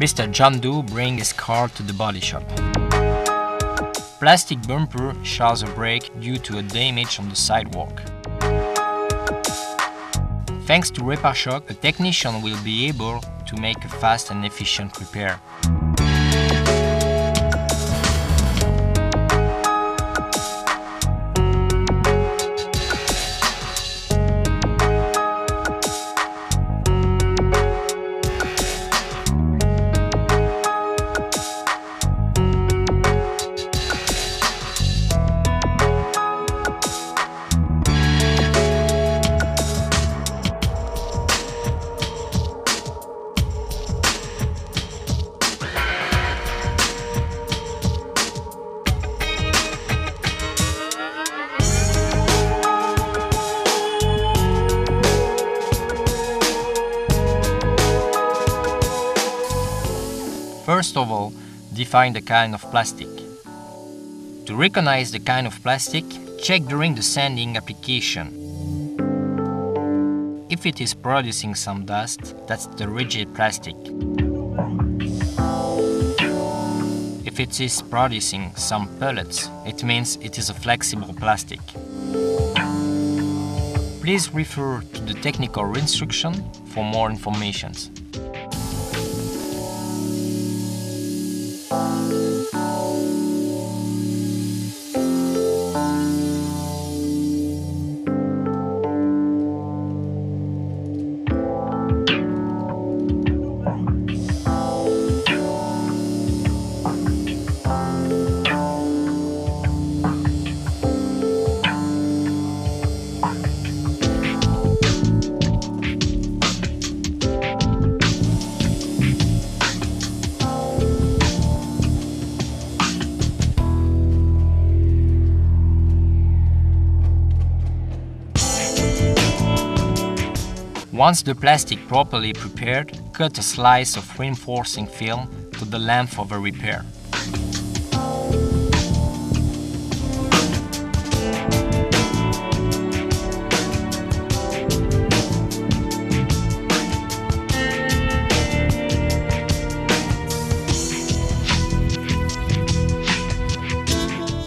Mr. John Doe brings his car to the body shop. Plastic bumper shows a break due to a damage on the sidewalk. Thanks to REF-4000, a technician will be able to make a fast and efficient repair. First of all, define the kind of plastic. To recognize the kind of plastic, check during the sanding application. If it is producing some dust, that's the rigid plastic. If it is producing some pellets, it means it is a flexible plastic. Please refer to the technical instruction for more information. Once the plastic properly prepared, cut a slice of reinforcing film to the length of a repair.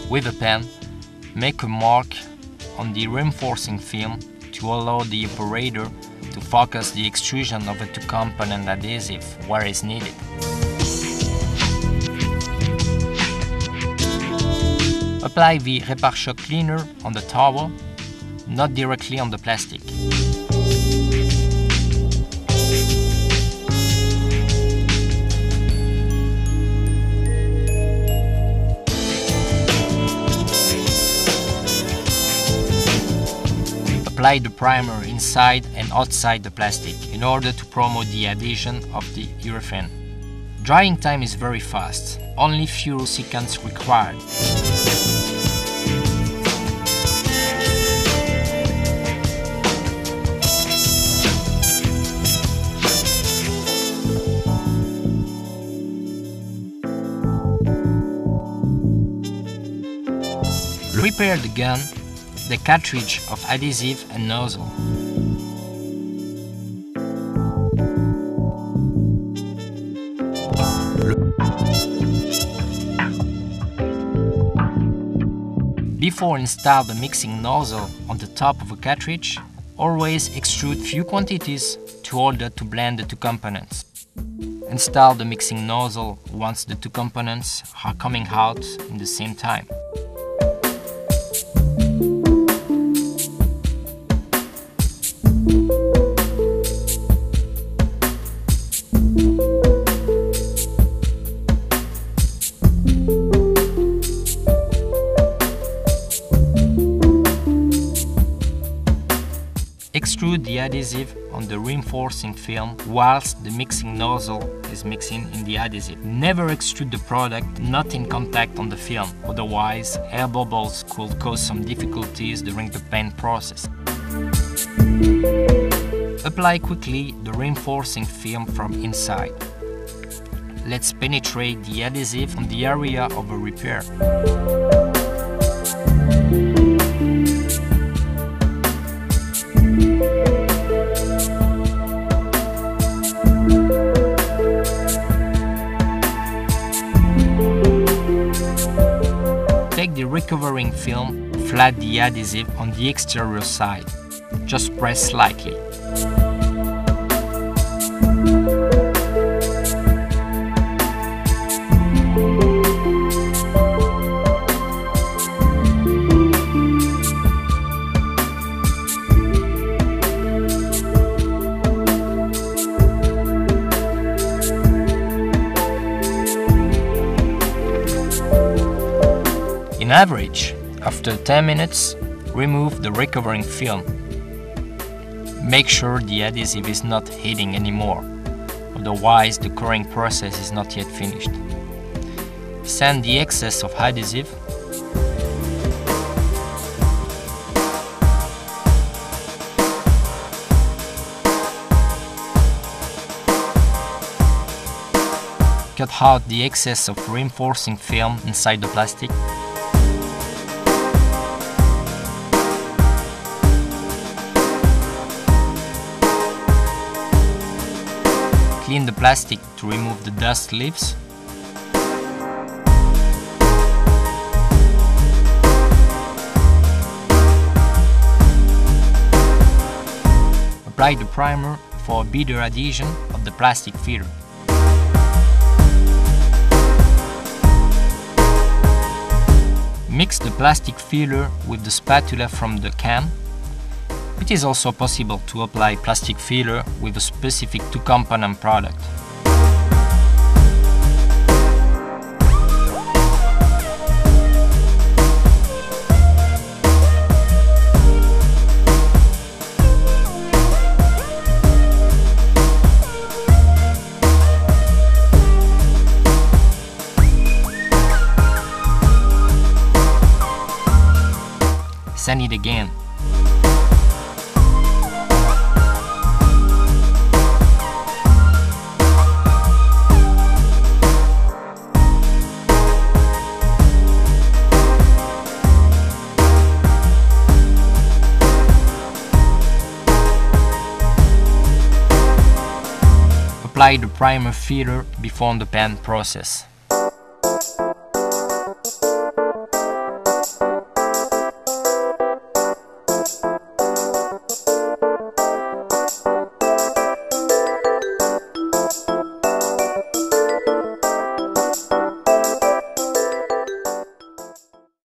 With a pen, make a mark on the reinforcing film to allow the operator to focus the extrusion of a two-component adhesive where is needed. Apply the REF-4000 cleaner on the towel, not directly on the plastic. Apply the primer inside and outside the plastic in order to promote the adhesion of the urethane. Drying time is very fast, only few seconds required. Prepare the gun, the cartridge of adhesive and nozzle. Before install the mixing nozzle on the top of a cartridge, always extrude few quantities in order to blend the two components. Install the mixing nozzle once the two components are coming out in the same time. Extrude the adhesive on the reinforcing film whilst the mixing nozzle is mixing in the adhesive. Never extrude the product not in contact on the film, otherwise air bubbles could cause some difficulties during the paint process. Apply quickly the reinforcing film from inside. Let's penetrate the adhesive on the area of a repair. recovering film flat the adhesive on the exterior side. Just press slightly. In average, after 10 minutes, remove the recovering film. Make sure the adhesive is not heating anymore, otherwise the curing process is not yet finished. Sand the excess of adhesive . Cut out the excess of reinforcing film inside the plastic. Clean the plastic to remove the dust leaves. Apply the primer for a better adhesion of the plastic filler. Mix the plastic filler with the spatula from the can. It is also possible to apply plastic filler with a specific two-component product. Sand it again. Apply the primer filler before the pan process.